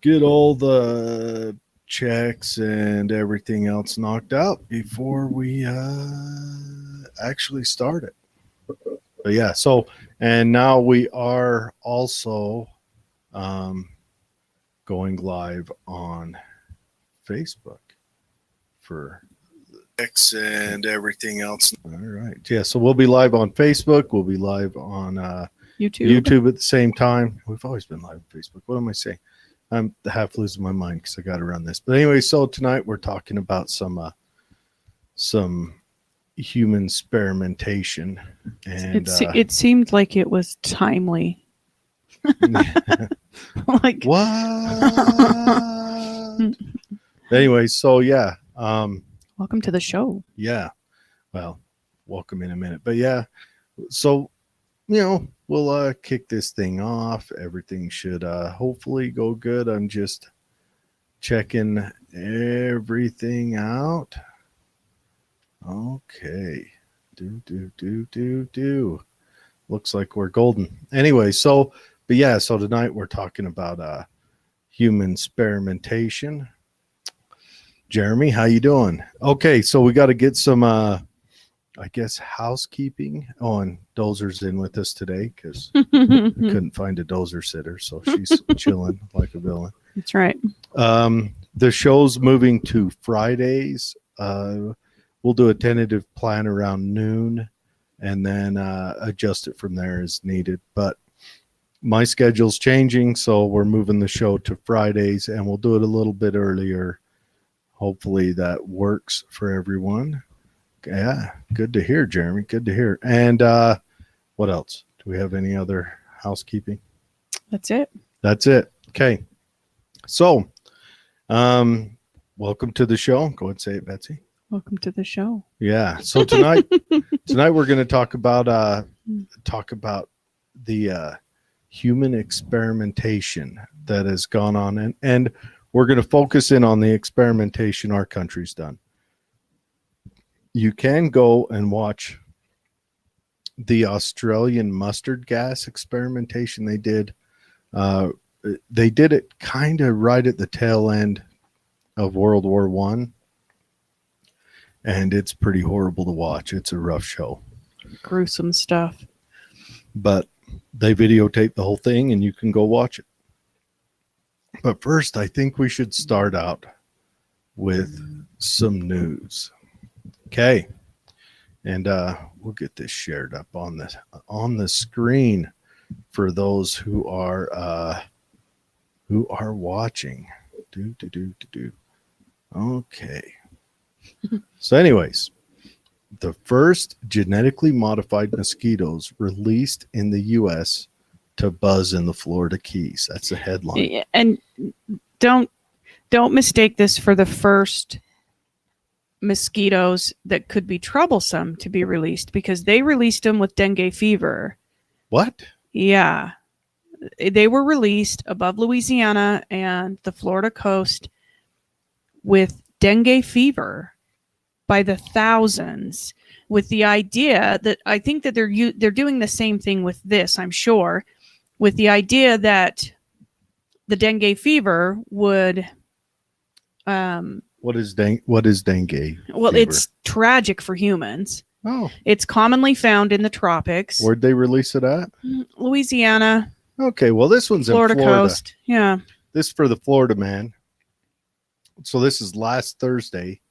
get all the checks and everything else knocked out before we actually start it. But yeah, so and now we are also um, going live on Facebook for X and everything else. All right. Yeah. So we'll be live on Facebook. We'll be live on YouTube at the same time. We've always been live on Facebook. What am I saying? I'm half losing my mind because I got to run this. But anyway, so tonight we're talking about some human experimentation, and it seemed like it was timely. Like what? Anyway, so yeah. Welcome to the show. Yeah. Well, welcome in a minute. But yeah, so we'll kick this thing off. Everything should hopefully go good. I'm just checking everything out. Okay. Do. Looks like we're golden. Anyway, so tonight we're talking about human experimentation. Jeremy, how you doing? Okay, so we got to get some I guess housekeeping. Oh, and Dozer's in with us today because I couldn't find a Dozer sitter, so she's chilling like a villain. That's right. The show's moving to Fridays. We'll do a tentative plan around noon and then adjust it from there as needed. But my schedule's changing, so we're moving the show to Fridays, and we'll do it a little bit earlier. Hopefully that works for everyone. Yeah, good to hear, Jeremy. Good to hear. And what else? Do we have any other housekeeping? That's it. That's it. Okay. So, welcome to the show. Go ahead and say it, Betsy. Welcome to the show. Yeah. So tonight we're going to talk about the human experimentation that has gone on, and we're going to focus in on the experimentation our country's done. You can go and watch the Australian mustard gas experimentation they did. They did it kind of right at the tail end of World War I, and it's pretty horrible to watch. It's a rough show. Gruesome stuff. But they videotaped the whole thing, and you can go watch it. But first, I think we should start out with some news. Okay, and we'll get this shared up on the screen for those who are watching. Okay. So, anyways, the first genetically modified mosquitoes released in the U.S. to buzz in the Florida Keys. That's the headline. And don't mistake this for the first mosquitoes that could be troublesome to be released, because they released them with dengue fever. What? Yeah. They were released above Louisiana and the Florida coast with dengue fever by the thousands, with the idea that I think that they're doing the same thing with this, I'm sure, with the idea that the dengue fever would What is dengue? Well, fever? It's tragic for humans. Oh. It's commonly found in the tropics. Where'd they release it at? Louisiana. Okay, well, this one's Florida in Florida. coast. Yeah. This is for the Florida man. So this is last Thursday.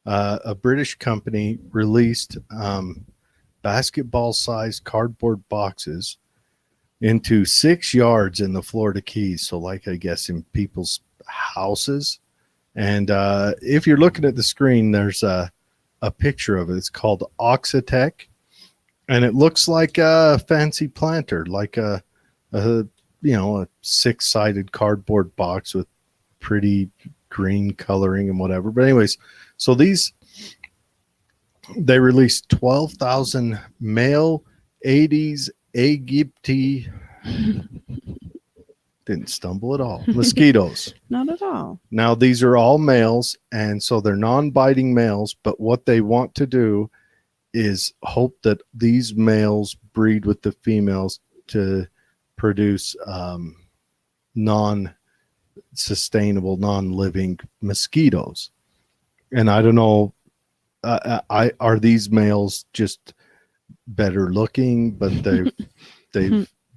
A British company released basketball-sized cardboard boxes into 6 yards in the Florida Keys. So, like, I guess in people's houses. And if you're looking at the screen, there's a picture of it. It's called Oxitec, and it looks like a fancy planter, like a 6-sided cardboard box with pretty green coloring and whatever. But anyways, so they released 12,000 male Aedes aegypti. Didn't stumble at all. Mosquitoes. Not at all. Now, these are all males, and so they're non-biting males, but what they want to do is hope that these males breed with the females to produce non sustainable non-living mosquitoes. And I don't know, I are these males just better looking, but they've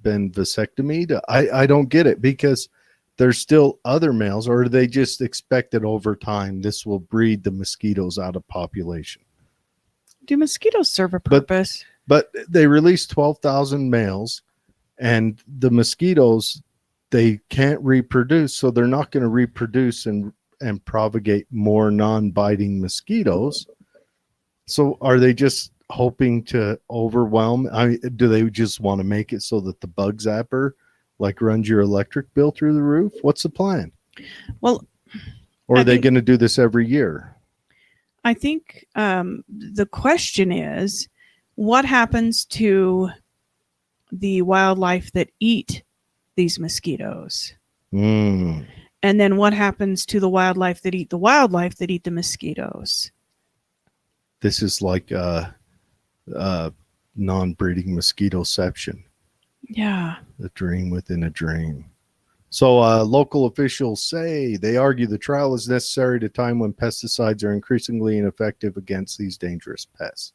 been vasectomied? I don't get it, because there's still other males, or they just expect that over time this will breed the mosquitoes out of population. Do mosquitoes serve a purpose? But they released 12,000 males, and the mosquitoes, they can't reproduce, so they're not going to reproduce and propagate more non-biting mosquitoes. So are they just hoping to overwhelm? Do they just want to make it so that the bug zapper like runs your electric bill through the roof? What's the plan? Well, Or I are they think- going to do this every year? I think the question is, what happens to the wildlife that eat these mosquitoes? Mm. And then what happens to the wildlife that eat the mosquitoes? This is like non-breeding mosquitoception, Yeah. a dream within a dream. So local officials say they argue the trial is necessary at a time when pesticides are increasingly ineffective against these dangerous pests.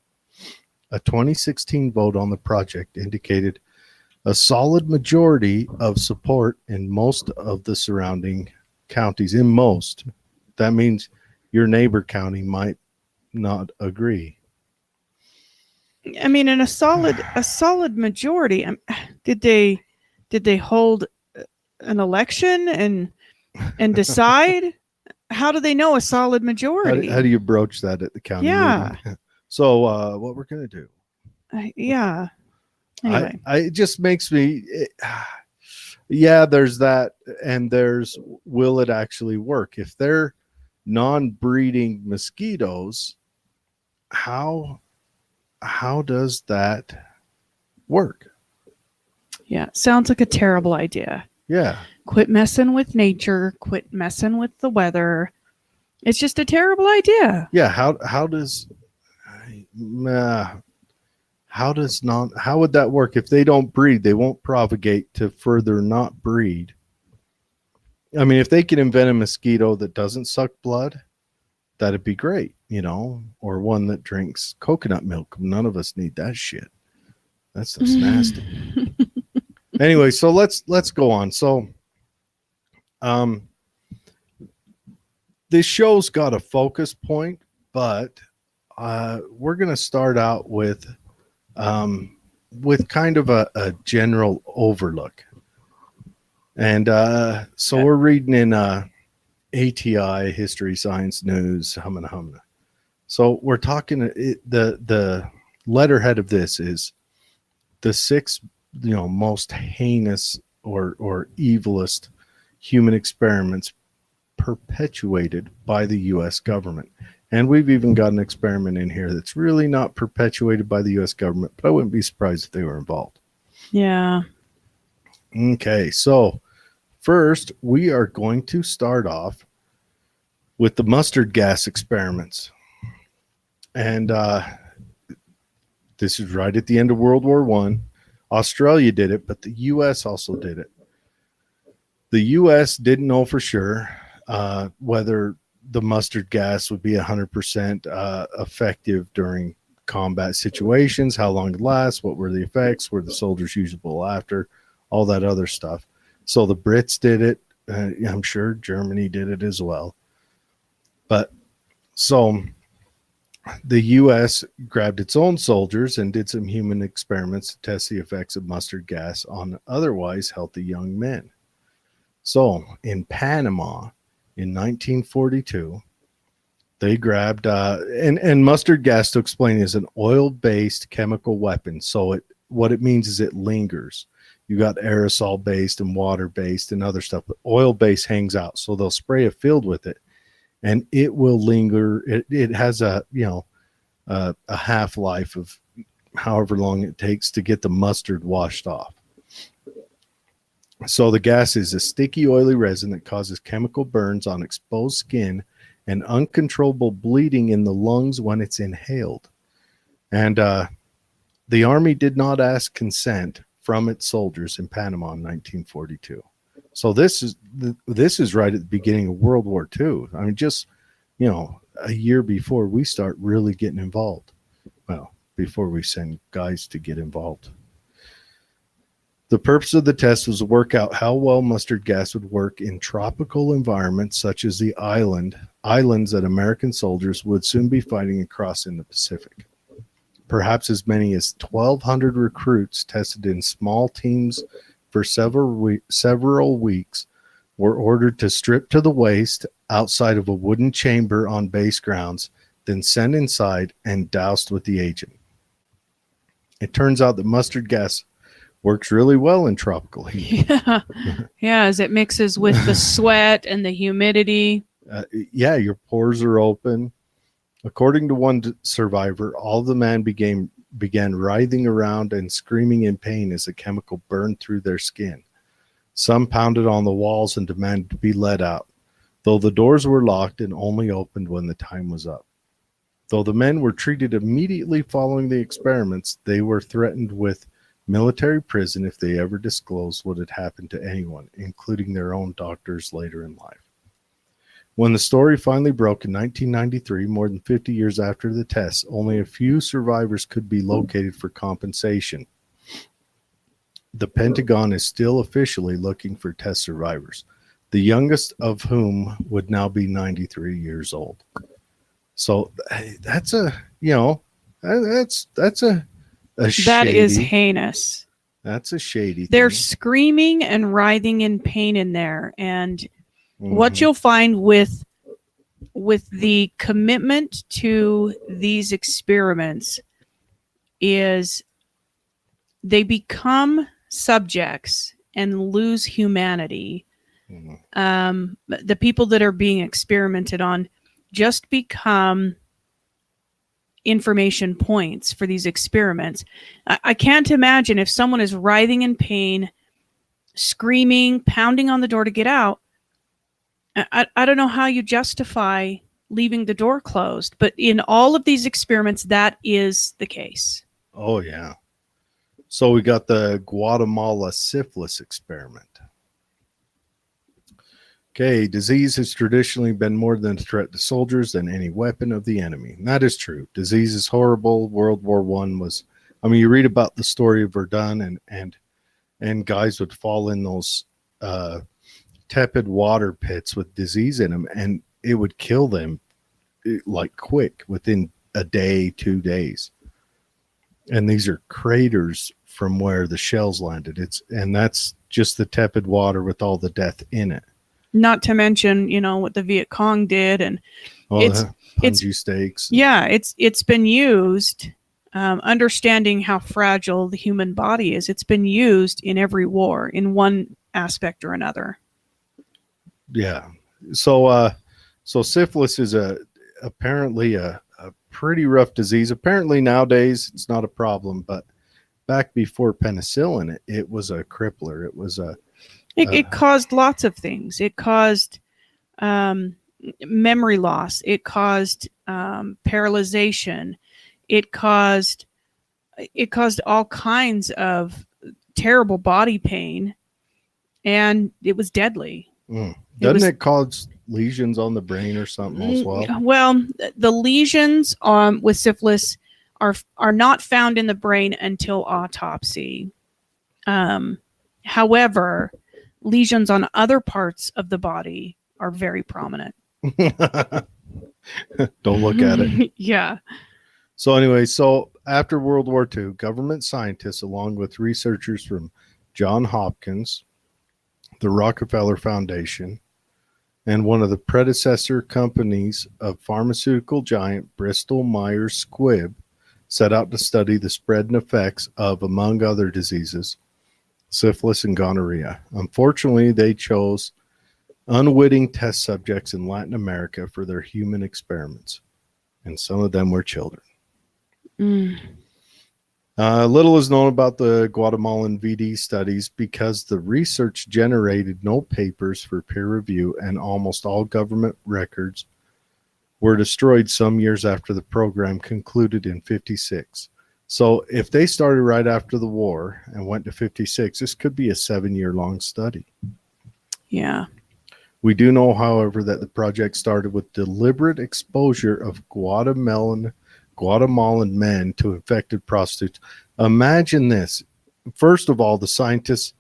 A 2016 vote on the project indicated a solid majority of support in most of the surrounding counties. In most, that means your neighbor county might not agree. I mean, in a solid majority. Did they hold an election and decide? How do they know a solid majority? How do you broach that at the county meeting? So what we're going to do. Yeah. Anyway. It just makes me, yeah, there's that. And there's, will it actually work? If they're non-breeding mosquitoes, how does that work? Yeah. Sounds like a terrible idea. Yeah. Quit messing with nature. Quit messing with the weather. It's just a terrible idea. Yeah. How would that work? If they don't breed, they won't propagate to further not breed. I mean, if they can invent a mosquito that doesn't suck blood, that'd be great, or one that drinks coconut milk. None of us need that shit. That stuff's nasty. Anyway, so let's go on. So this show's got a focus point, but we're going to start out with kind of a general overlook. And so we're reading in ATI, History, Science, News, humana. So we're talking, the letterhead of this is the 6 most heinous or evilest human experiments perpetuated by the U.S. government. And we've even got an experiment in here that's really not perpetuated by the U.S. government, but I wouldn't be surprised if they were involved. Yeah. Okay, so first we are going to start off with the mustard gas experiments. And this is right at the end of World War I. Australia did it, but the U.S. also did it. The U.S. didn't know for sure whether the mustard gas would be 100% effective during combat situations, how long it lasts, what were the effects, were the soldiers usable after, all that other stuff. So the Brits did it. I'm sure Germany did it as well. But so the U.S. grabbed its own soldiers and did some human experiments to test the effects of mustard gas on otherwise healthy young men. So in Panama in 1942, they grabbed and mustard gas, to explain, is an oil-based chemical weapon. So what it means is it lingers. You got aerosol-based and water-based and other stuff, but oil-based hangs out. So they'll spray a field with it, and it will linger. It has a half-life of however long it takes to get the mustard washed off. So the gas is a sticky, oily resin that causes chemical burns on exposed skin and uncontrollable bleeding in the lungs when it's inhaled. And the Army did not ask consent from its soldiers in Panama in 1942. So this is right at the beginning of World War II. I mean, just a year before we start really getting involved. Well, before we send guys to get involved. The purpose of the test was to work out how well mustard gas would work in tropical environments such as the islands that American soldiers would soon be fighting across in the Pacific. Perhaps as many as 1,200 recruits tested in small teams for several weeks were ordered to strip to the waist outside of a wooden chamber on base grounds, then sent inside and doused with the agent. It turns out that mustard gas works really well in tropical heat. Yeah. Yeah, as it mixes with the sweat and the humidity. Your pores are open. According to one survivor, all the men began writhing around and screaming in pain as the chemical burned through their skin. Some pounded on the walls and demanded to be let out, though the doors were locked and only opened when the time was up. Though the men were treated immediately following the experiments, they were threatened with military prison if they ever disclosed what had happened to anyone, including their own doctors later in life. When the story finally broke in 1993, more than 50 years after the tests, only a few survivors could be located for compensation. The Pentagon is still officially looking for test survivors, the youngest of whom would now be 93 years old. So that's a That shady, is heinous. That's a shady thing. They're screaming and writhing in pain in there. And what Mhm. you'll find with the commitment to these experiments is they become subjects and lose humanity. Mhm. The people that are being experimented on just become information points for these experiments. I can't imagine if someone is writhing in pain, screaming, pounding on the door to get out. I don't know how you justify leaving the door closed, but in all of these experiments, that is the case. Oh, yeah. So we got the Guatemala syphilis experiment. Okay, disease has traditionally been more than a threat to soldiers than any weapon of the enemy. And that is true. Disease is horrible. World War I was, you read about the story of Verdun and guys would fall in those tepid water pits with disease in them, and it would kill them like quick within a day, 2 days. And these are craters from where the shells landed. And that's just the tepid water with all the death in it. Not to mention, what the Viet Cong did, and The punji stakes. Yeah, it's been used. Understanding how fragile the human body is, it's been used in every war in one aspect or another. Yeah. So syphilis is apparently a pretty rough disease. Apparently nowadays it's not a problem, but back before penicillin, it was a crippler. It was it caused lots of things. It caused memory loss. It caused paralyzation. It caused all kinds of terrible body pain, and it was deadly. Doesn't it cause lesions on the brain or something as well? Well, the lesions with syphilis are not found in the brain until autopsy. However, lesions on other parts of the body are very prominent. Don't look at it. Yeah. So anyway, after World War II, government scientists, along with researchers from Johns Hopkins, the Rockefeller Foundation, and one of the predecessor companies of pharmaceutical giant Bristol Myers Squibb, set out to study the spread and effects of, among other diseases, syphilis and gonorrhea. Unfortunately, they chose unwitting test subjects in Latin America for their human experiments, and some of them were children. Little is known about the Guatemalan VD studies because the research generated no papers for peer review, and almost all government records were destroyed some years after the program concluded in 1956. So if they started right after the war and went to 1956, this could be a 7-year-long study. Yeah. We do know, however, that the project started with deliberate exposure of Guatemalan men to infected prostitutes. Imagine this. First of all, the scientists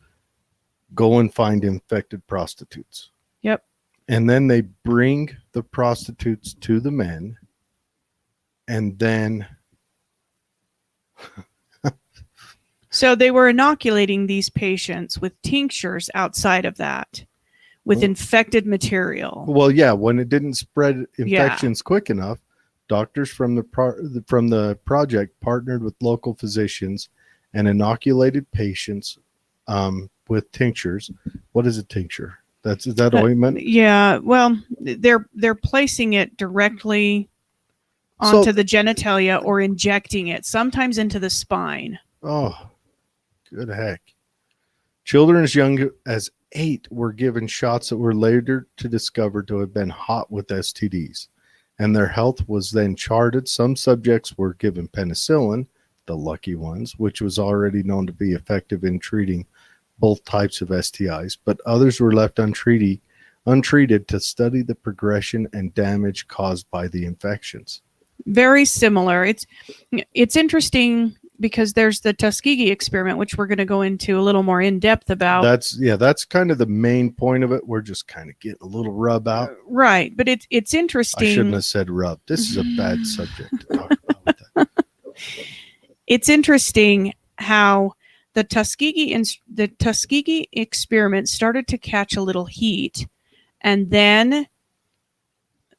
go and find infected prostitutes. Yep. And then they bring the prostitutes to the men. And then So they were inoculating these patients with tinctures outside of that, with infected material. well, yeah, when it didn't spread infections quick enough, doctors from the project partnered with local physicians and inoculated patients with tinctures. What is a tincture? Is that ointment? Yeah. Well, they're placing it directly onto the genitalia or injecting it, sometimes into the spine. Oh, good heck. Children as young as 8 were given shots that were later to discover to have been hot with STDs, and their health was then charted. Some subjects were given penicillin, the lucky ones, which was already known to be effective in treating both types of STIs, but others were left untreated to study the progression and damage caused by the infections. Very similar. It's interesting because there's the Tuskegee experiment, which we're going to go into a little more in depth about. That's kind of the main point of it. We're just kind of getting a little rub out. Right, but it's interesting. I shouldn't have said rub. This is a bad subject to talk about with that. It's interesting how the Tuskegee experiment started to catch a little heat, and then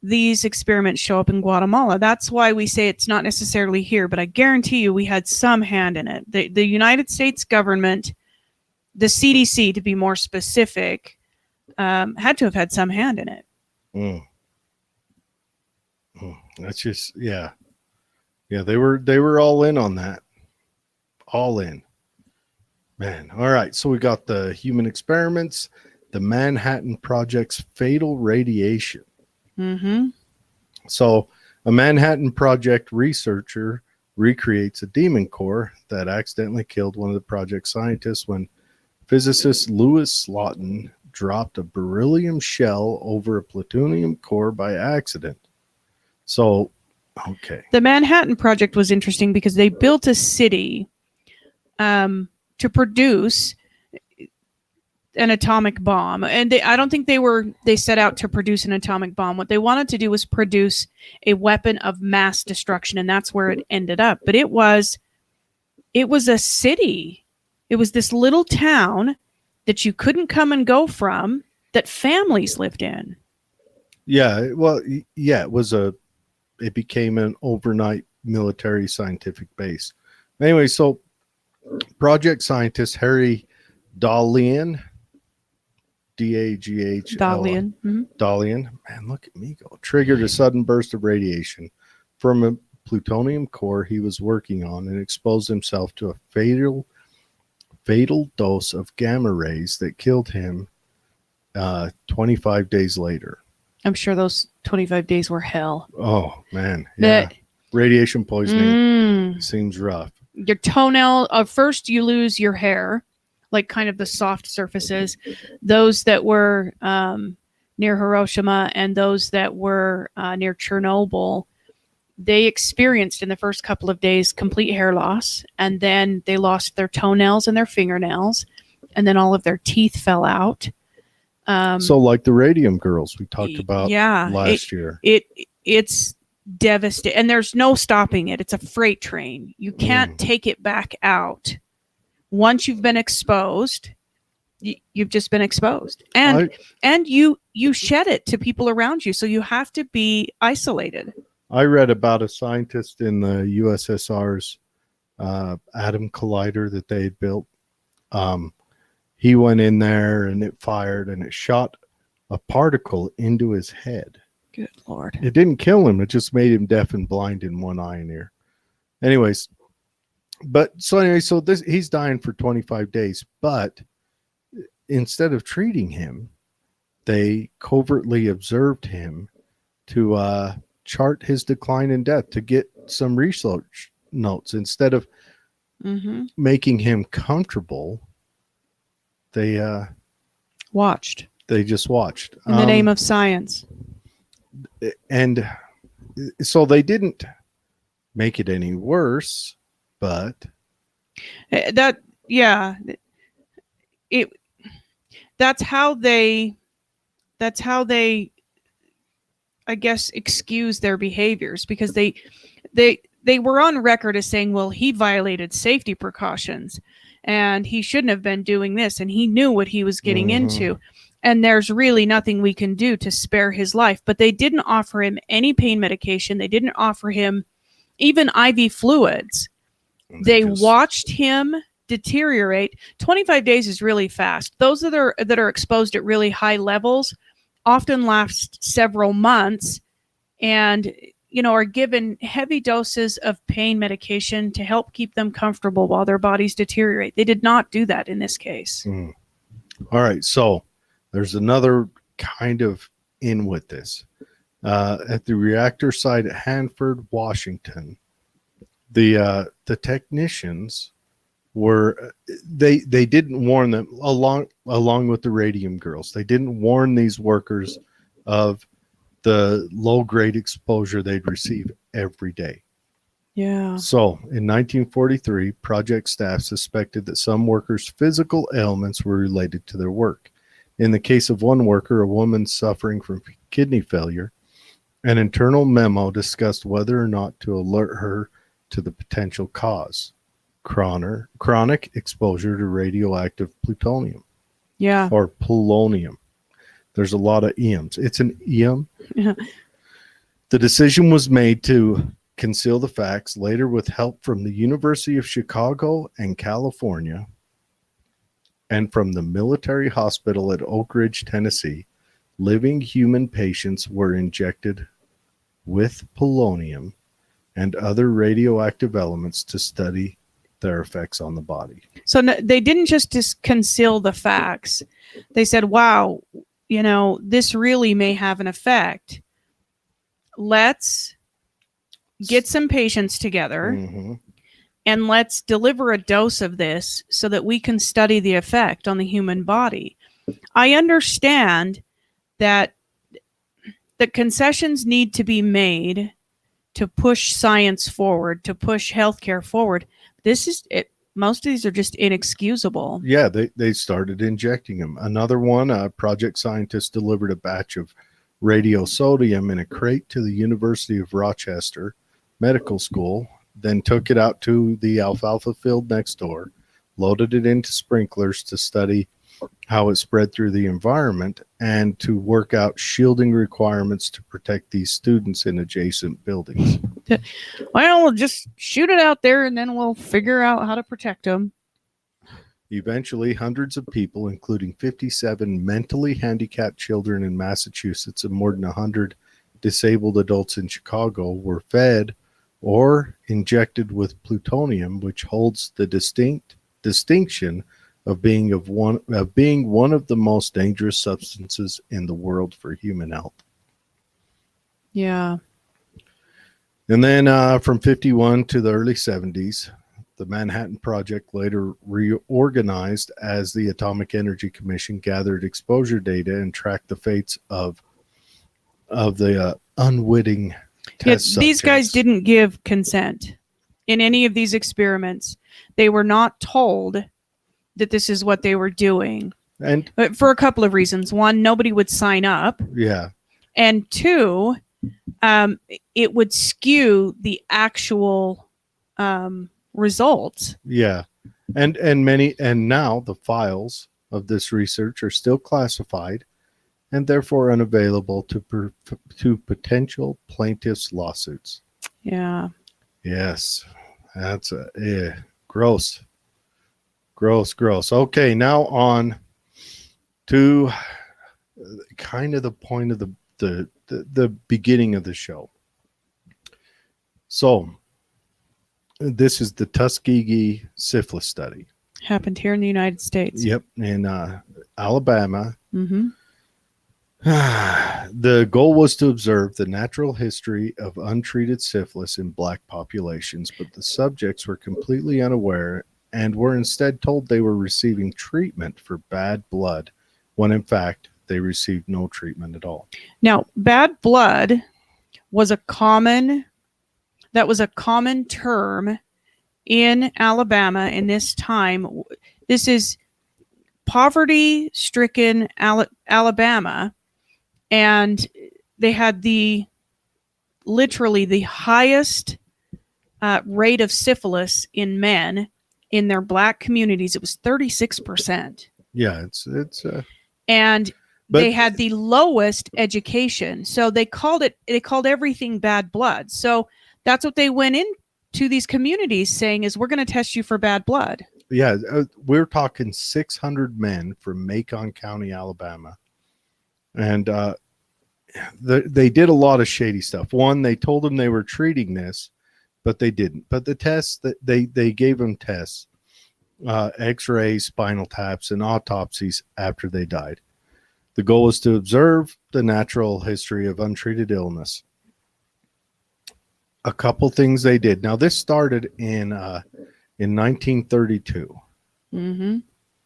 these experiments show up in Guatemala. That's why we say it's not necessarily here, but I guarantee you we had some hand in it. The United States government, the CDC to be more specific, had to have had some hand in it. That's just, yeah. They were all in on that. All in. Man. All right. So we got the human experiments, the Manhattan Project's fatal radiation. Mm-hmm. So a Manhattan Project researcher recreates a demon core that accidentally killed one of the project scientists when physicist Louis Slotin dropped a beryllium shell over a plutonium core by accident. So, okay. The Manhattan Project was interesting because they built a city to produce an atomic bomb, and I don't think they set out to produce an atomic bomb. What they wanted to do was produce a weapon of mass destruction, and that's where it ended up. But it was a city. It was this little town that you couldn't come and go from, that families lived in. Yeah, well, yeah, it became an overnight military scientific base. Anyway, so project scientist Harry Dahlian, Daghl. Dahlian. Mm-hmm. Dahlian, man, look at me go. Triggered a sudden burst of radiation from a plutonium core he was working on and exposed himself to a fatal dose of gamma rays that killed him 25 days later. I'm sure those 25 days were hell. Oh, man. Yeah. Radiation poisoning seems rough. Your toenail, first you lose your hair, like kind of the soft surfaces. Those that were near Hiroshima and those that were near Chernobyl, they experienced in the first couple of days complete hair loss, and then they lost their toenails and their fingernails, and then all of their teeth fell out. So like the radium girls we talked about last year. It's devastating, and there's no stopping it. It's a freight train. You can't take it back out. Once you've been exposed, you've just been exposed, and you shed it to people around you, so you have to be isolated. I read about a scientist in the USSR's atom collider that they had built. He went in there and it fired and it shot a particle into his head. Good Lord. It didn't kill him. It just made him deaf and blind in one eye and ear. Anyways, so he's dying for 25 days, but instead of treating him, they covertly observed him to chart his decline and death, to get some research notes. Instead of making him comfortable, they watched. They just watched. in the name of science. And so they didn't make it any worse, but That yeah, it that's how they I guess excuse their behaviors, because they were on record as saying, well, he violated safety precautions and he shouldn't have been doing this and he knew what he was getting into, and there's really nothing we can do to spare his life. But they didn't offer him any pain medication. They didn't offer him even IV fluids. They watched him deteriorate. 25 days is really fast. Those that are exposed at really high levels often last several months, and are given heavy doses of pain medication to help keep them comfortable while their bodies deteriorate. They did not do that in this case. All right, so there's another kind of in with this. At the reactor site at Hanford, Washington, the technicians were they didn't warn them along with the radium girls. They didn't warn these workers of the low grade exposure they'd receive every day. Yeah. So in 1943, project staff suspected that some workers' physical ailments were related to their work. In the case of one worker, a woman suffering from kidney failure, an internal memo discussed whether or not to alert her to the potential cause: chronic exposure to radioactive plutonium. Yeah. Or polonium. There's a lot of EMs. It's an EM. The decision was made to conceal the facts. Later, with help from the University of Chicago and California and from the military hospital at Oak Ridge, Tennessee, living human patients were injected with polonium and other radioactive elements to study their effects on the body. So they didn't just conceal the facts. They said, wow, this really may have an effect. Let's get some patients together and let's deliver a dose of this so that we can study the effect on the human body. I understand that the concessions need to be made to push science forward, to push healthcare forward. This is it. Most of these are just inexcusable. Yeah, they started injecting them. Another one, a project scientist delivered a batch of radiosodium in a crate to the University of Rochester Medical School, then took it out to the alfalfa field next door, loaded it into sprinklers to study how it spread through the environment and to work out shielding requirements to protect these students in adjacent buildings. Well, we'll just shoot it out there and then we'll figure out how to protect them. Eventually, hundreds of people, including 57 mentally handicapped children in Massachusetts and more than 100 disabled adults in Chicago, were fed or injected with plutonium, which holds the distinction of being one of the most dangerous substances in the world for human health. Yeah. And then from 51 to the early 70s, the Manhattan Project, later reorganized as the Atomic Energy Commission, gathered exposure data and tracked the fates of the unwitting test subjects. These guys didn't give consent in any of these experiments. They were not told that this is what they were doing. And for a couple of reasons. One, nobody would sign up. Yeah. And two, it would skew the actual results. Yeah. And now the files of this research are still classified and therefore unavailable to potential plaintiffs' lawsuits. Yeah. Yes. That's gross. Gross. Okay, now on to kind of the point of the beginning of the show. So, this is the Tuskegee syphilis study. Happened here in the United States. Yep, in Alabama. Mm-hmm. The goal was to observe the natural history of untreated syphilis in black populations, but the subjects were completely unaware and were instead told they were receiving treatment for bad blood, when in fact they received no treatment at all. Now, bad blood was a common term in Alabama in this time. This is poverty-stricken Alabama, and they had literally the highest rate of syphilis in men in their black communities. It was 36%. Yeah, it's And but they had the lowest education. So they called everything bad blood. So that's what they went into these communities saying is, we're going to test you for bad blood. yeah, we're talking 600 men from Macon County, Alabama. And they did a lot of shady stuff. One, they told them they were treating this, but they didn't. But the tests that they gave them tests, x-rays, spinal taps, and autopsies after they died. The goal was to observe the natural history of untreated illness. A couple things they did. Now, this started in 1932. Mm-hmm.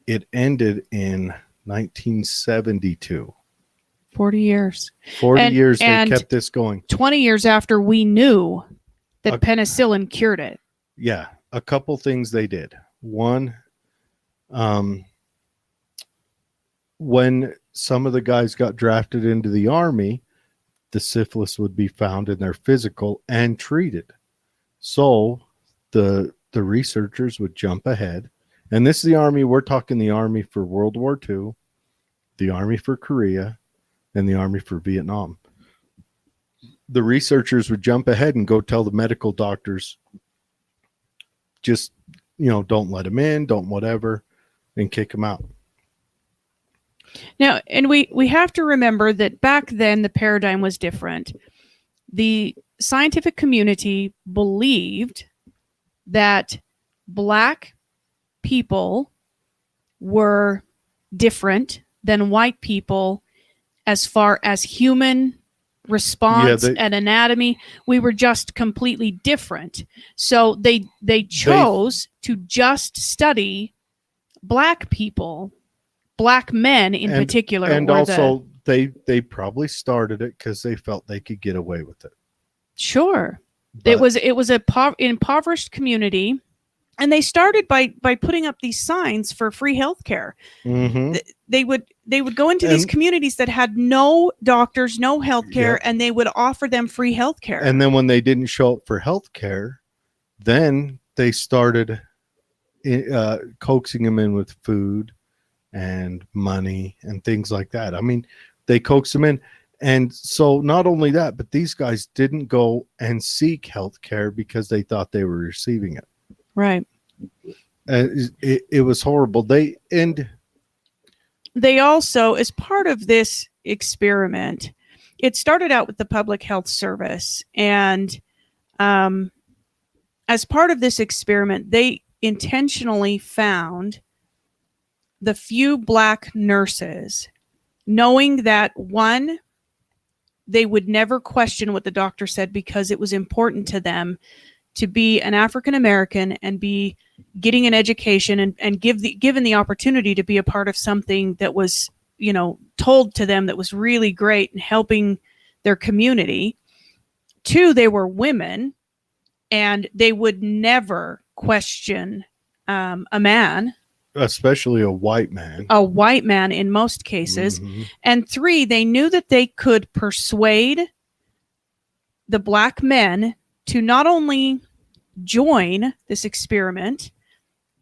It ended in 1972. 40 years. 40 years they and kept this going. 20 years after we knew that penicillin cured it. Yeah, a couple things they did. One, when some of the guys got drafted into the Army, the syphilis would be found in their physical and treated. So the researchers would jump ahead. And this is the Army. We're talking the Army for World War II, the Army for Korea, and the Army for Vietnam. The researchers would jump ahead and go tell the medical doctors, just, don't let them in, don't whatever, and kick them out. Now, and we have to remember that back then the paradigm was different. The scientific community believed that black people were different than white people as far as human response and anatomy. We were just completely different. So they chose to just study black people, black men in particular. And also they probably started it because they felt they could get away with it. Sure. But it was a impoverished community. And they started by putting up these signs for free healthcare. Mm-hmm. They would go into these communities that had no doctors, no healthcare, and they would offer them free healthcare. And then when they didn't show up for healthcare, then they started coaxing them in with food and money and things like that. I mean, they coaxed them in. And so not only that, but these guys didn't go and seek healthcare because they thought they were receiving it. Right. It was horrible. They also, as part of this experiment, it started out with the Public Health Service. And as part of this experiment, they intentionally found the few black nurses, knowing that, one, they would never question what the doctor said because it was important to them to be an African American and be getting an education and given the opportunity to be a part of something that was, told to them that was really great and helping their community. Two, they were women and they would never question a man. Especially a white man. A white man in most cases. Mm-hmm. And three, they knew that they could persuade the black men to not only join this experiment,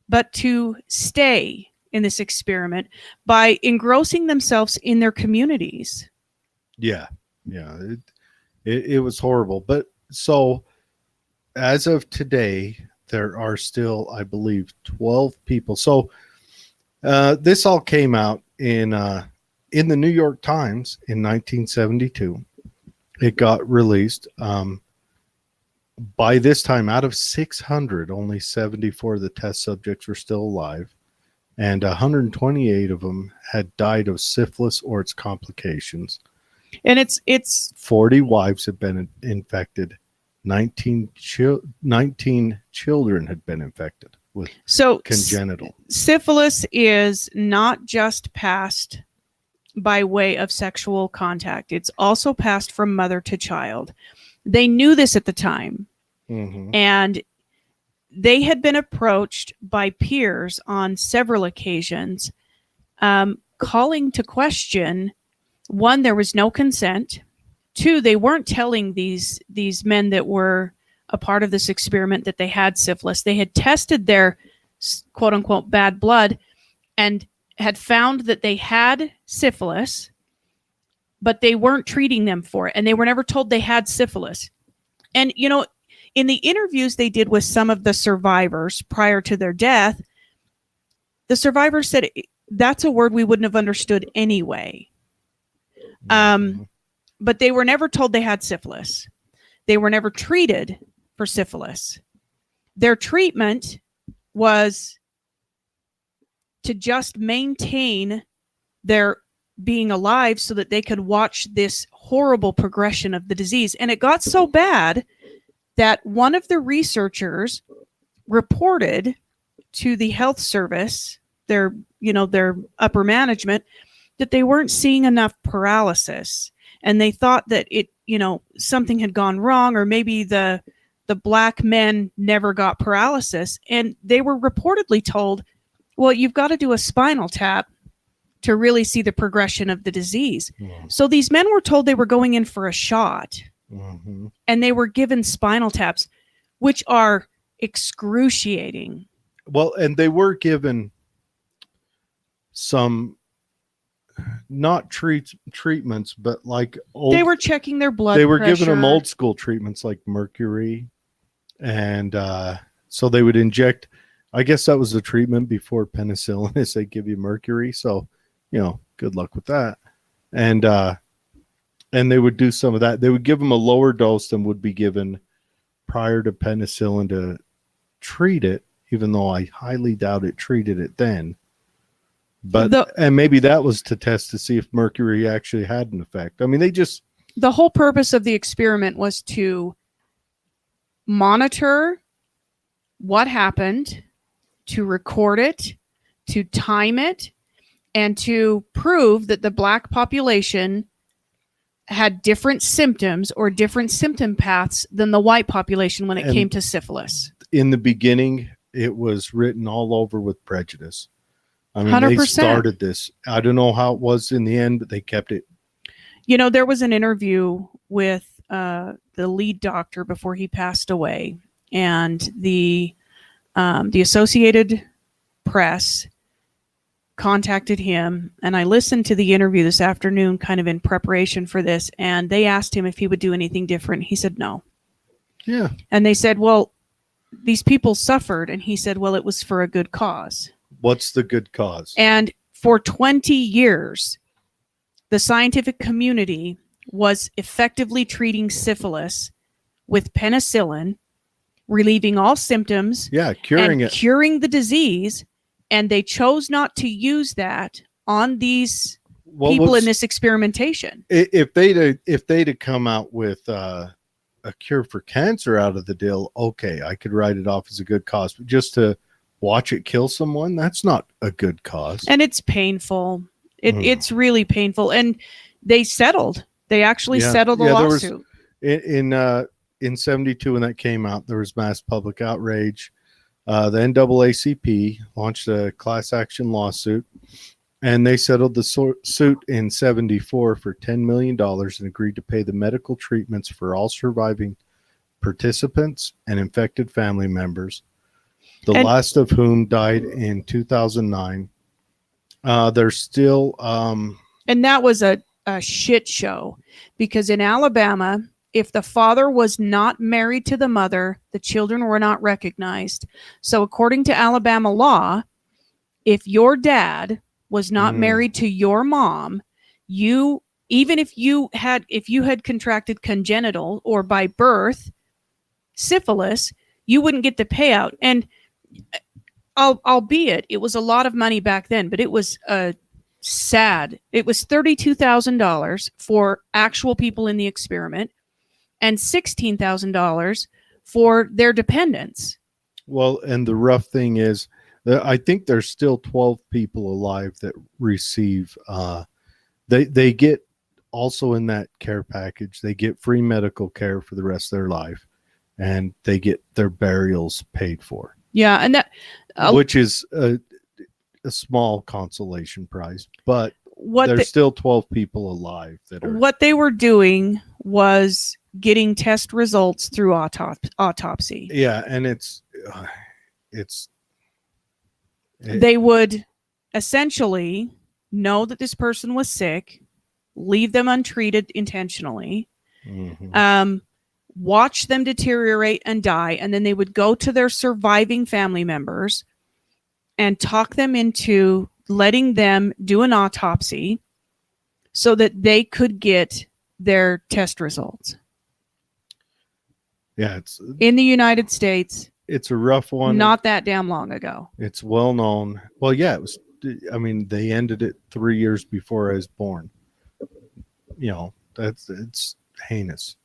but to stay in this experiment by engrossing themselves in their communities. Yeah. It was horrible. But so as of today, there are still, I believe, 12 people. So this all came out in the New York Times in 1972. It got released. By this time, out of 600, only 74 of the test subjects were still alive, and 128 of them had died of syphilis or its complications. And it's 40 wives had been infected. 19 children had been infected with congenital. Syphilis is not just passed by way of sexual contact. It's also passed from mother to child. They knew this at the time, and they had been approached by peers on several occasions, calling to question, one, there was no consent. Two, they weren't telling these men that were a part of this experiment that they had syphilis. They had tested their quote unquote bad blood and had found that they had syphilis, but they weren't treating them for it. And they were never told they had syphilis. And, you know, in the interviews they did with some of the survivors prior to their death, the survivors said that's a word we wouldn't have understood anyway. But they were never told they had syphilis. They were never treated for syphilis. Their treatment was to just maintain their being alive so that they could watch this horrible progression of the disease. And it got so bad that one of the researchers reported to the health service, their upper management, that they weren't seeing enough paralysis. And they thought that something had gone wrong, or maybe the black men never got paralysis. And they were reportedly told, well, you've got to do a spinal tap to really see the progression of the disease. So these men were told they were going in for a shot, and they were given spinal taps, which are excruciating. Well, and they were given some, not treatments, but like they were checking their blood pressure. They were pressure. giving them old school treatments like mercury. And so they would inject, I guess that was the treatment before penicillin, is they give you mercury. So, good luck with that. And they would do some of that. They would give them a lower dose than would be given prior to penicillin to treat it, even though I highly doubt it treated it then. But and maybe that was to test to see if mercury actually had an effect. I mean, the whole purpose of the experiment was to monitor what happened, to record it, to time it, and to prove that the black population had different symptoms or different symptom paths than the white population when it came to syphilis. In the beginning, it was written all over with prejudice. I mean, 100%. They started this. I don't know how it was in the end, but they kept it. There was an interview with the lead doctor before he passed away, and the Associated Press contacted him, and I listened to the interview this afternoon kind of in preparation for this, and they asked him if he would do anything different. He said no. Yeah. And they said, well, these people suffered, and he said, well, it was for a good cause. What's the good cause? And for 20 years, the scientific community was effectively treating syphilis with penicillin, relieving all symptoms, curing the disease, and they chose not to use that on these people in this experimentation. If they'd come out with a cure for cancer out of the deal, okay, I could write it off as a good cause. But just to watch it kill someone, that's not a good cause. And it's painful. It's really painful. And they settled. They actually settled the lawsuit. In 72, when that came out, there was mass public outrage. The NAACP launched a class action lawsuit, and they settled the suit in 74 for $10 million and agreed to pay the medical treatments for all surviving participants and infected family members, the last of whom died in 2009. There's still... and that was a shit show, because in Alabama, if the father was not married to the mother, the children were not recognized. So according to Alabama law, if your dad was not married to your mom, if you had contracted congenital or by birth syphilis, you wouldn't get the payout. And albeit it was a lot of money back then, but it was sad. It was $32,000 for actual people in the experiment and $16,000 for their dependents. Well, and the rough thing is that I think there's still 12 people alive that receive They get also in that care package, they get free medical care for the rest of their life, and they get their burials paid for. Yeah, and that which is a small consolation prize, but what there's the, still 12 people alive that are. what they were doing was getting test results through autopsy. Yeah, and it's they would essentially know that this person was sick, leave them untreated intentionally, watch them deteriorate and die, and then they would go to their surviving family members and talk them into letting them do an autopsy so that they could get their test results. Yeah, it's in the United States. It's a rough one. Not that damn long ago. It's well known. Well, yeah, it was. I mean, they ended it 3 years before I was born. You know, it's heinous.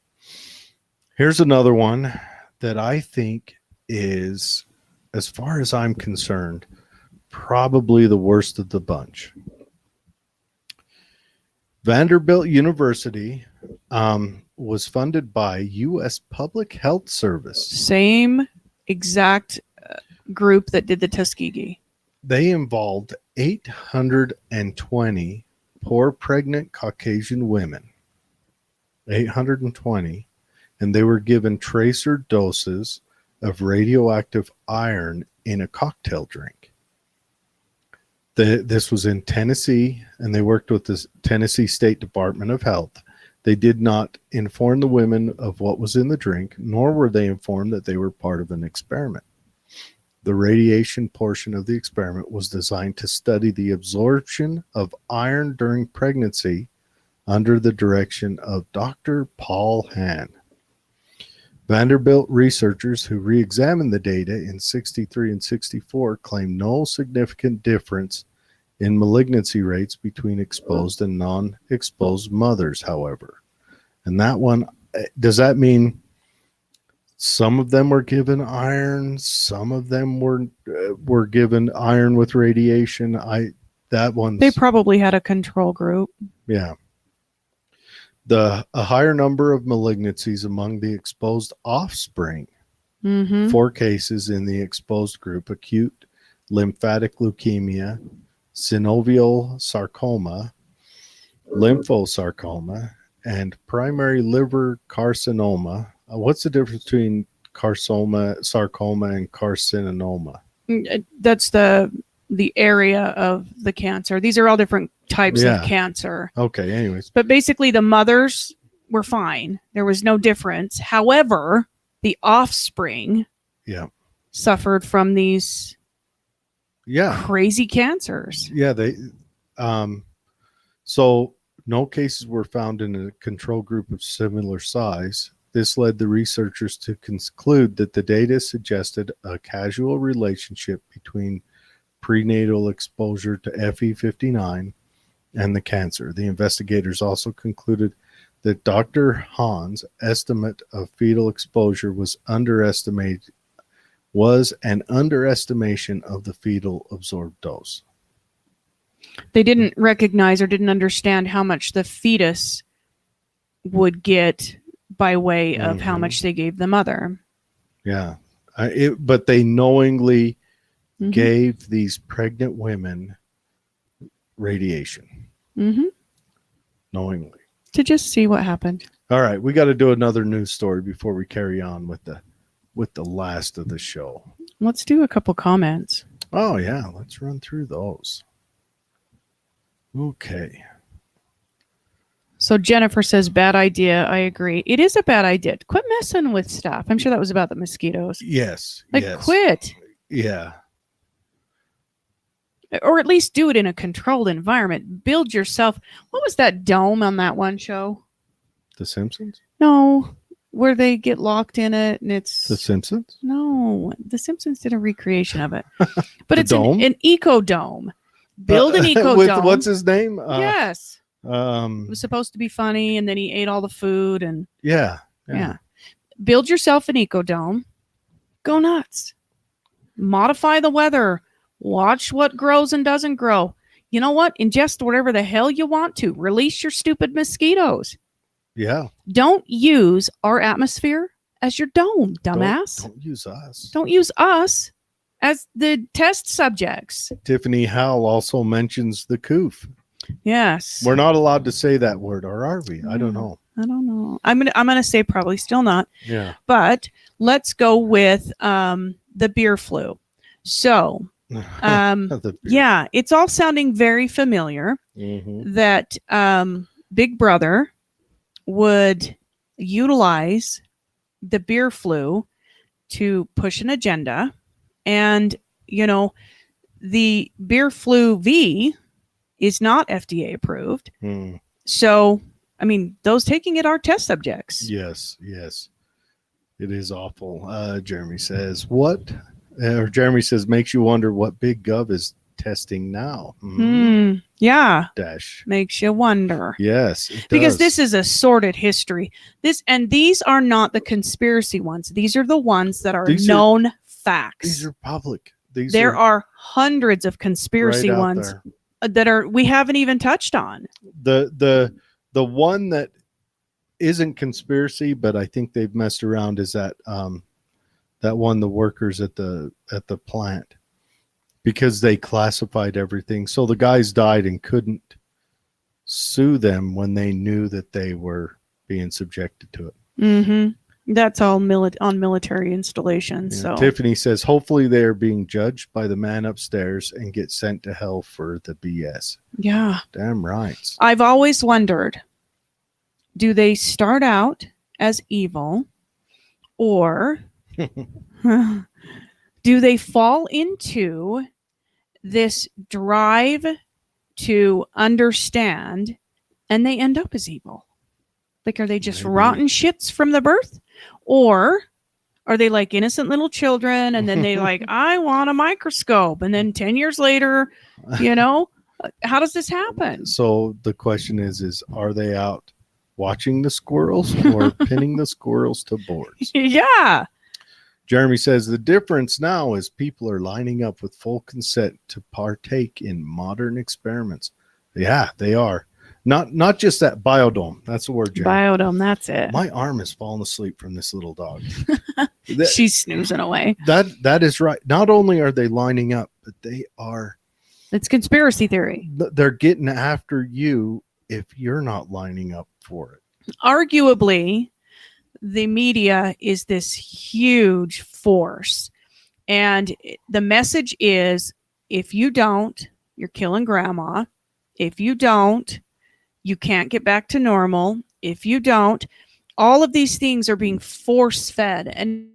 Here's another one that I think is, as far as I'm concerned, probably the worst of the bunch. Vanderbilt University was funded by U.S. Public Health Service. Same exact group that did the Tuskegee. They involved 820 poor pregnant Caucasian women. 820. And they were given tracer doses of radioactive iron in a cocktail drink. This was in Tennessee, and they worked with the Tennessee State Department of Health. They did not inform the women of what was in the drink, nor were they informed that they were part of an experiment. The radiation portion of the experiment was designed to study the absorption of iron during pregnancy under the direction of Dr. Paul Hahn. Vanderbilt researchers who re-examined the data in 63 and 64 claimed no significant difference in malignancy rates between exposed and non-exposed mothers, however. And that one, does that mean some of them were given iron, some of them were given iron with radiation? They probably had a control group. Yeah. A higher number of malignancies among the exposed offspring. 4 cases in the exposed group: acute lymphatic leukemia, synovial sarcoma, lymphosarcoma, and primary liver carcinoma. What's the difference between sarcoma, and carcinoma? That's the area of the cancer. These are all different types of cancer. Okay, anyways. But basically the mothers were fine. There was no difference. However, the offspring suffered from these crazy cancers. Yeah, they so no cases were found in a control group of similar size. This led the researchers to conclude that the data suggested a causal relationship between prenatal exposure to Fe59 and the cancer. The investigators also concluded that Dr. Hahn's estimate of fetal exposure was an underestimation of the fetal absorbed dose. They didn't recognize or didn't understand how much the fetus would get by way of how much they gave the mother. Yeah. But they knowingly gave these pregnant women radiation. Knowingly. To just see what happened. All right. We got to do another news story before we carry on with the last of the show. Let's do a couple comments. Oh, yeah. Let's run through those. Okay. So Jennifer says, bad idea. I agree. It is a bad idea. Quit messing with stuff. I'm sure that was about the mosquitoes. Yes. Quit. Yeah. Or at least do it in a controlled environment. Build yourself. What was that dome on that one show? The Simpsons? No. Where they get locked in it and it's... The Simpsons? No. The Simpsons did a recreation of it. But it's an eco-dome. Build an eco-dome. With what's his name? Yes. It was supposed to be funny, and then he ate all the food. And yeah. Build yourself an eco-dome. Go nuts. Modify the weather. Watch what grows and doesn't grow. you know what? Ingest whatever the hell you want to. Release your stupid mosquitoes. Yeah. Don't use our atmosphere as your dome, dumbass. Don't use us. Don't use us as the test subjects. Tiffany Howell also mentions the coof. Yes. We're not allowed to say that word, or are we? I don't know. I don't know. I'm gonna say probably still not. Yeah. But let's go with the beer flu. So yeah, it's all sounding very familiar. That Big Brother would utilize the beer flu to push an agenda. And, you know, the beer flu V is not FDA approved. So, I mean, those taking it are test subjects. Yes. It is awful. Jeremy says, what? Or Jeremy says, makes you wonder what Big Gov is testing now. Yeah. Dash. Makes you wonder. Yes, it does. Because this is a sordid history. These are not the conspiracy ones. These are the ones that are known facts. These are public. There are hundreds of conspiracy ones that we haven't even touched on. The one that isn't conspiracy, but I think they've messed around is that one, the workers at the plant, because they classified everything. So the guys died and couldn't sue them when they knew that they were being subjected to it. That's all on military installations. So Tiffany says, hopefully they are being judged by the man upstairs and get sent to hell for the BS. Yeah. Damn right. I've always wondered, do they start out as evil, or do they fall into this drive to understand and they end up as evil? Like, are they just rotten shits from the birth? Or are they like innocent little children and then they like, I want a microscope. And then 10 years later, you know, how does this happen? So the question is are they out watching the squirrels or pinning the squirrels to boards? Yeah. Jeremy says the difference now is people are lining up with full consent to partake in modern experiments. Yeah, they are. Not just that biodome. That's the word, Jeremy. Biodome, that's it. My arm is falling asleep from this little dog. She's snoozing away. That is right. Not only are they lining up, but they are. It's conspiracy theory. They're getting after you if you're not lining up for it. Arguably, the media is this huge force. And the message is, if you don't, you're killing grandma. If you don't, you can't get back to normal. If you don't, all of these things are being force fed. And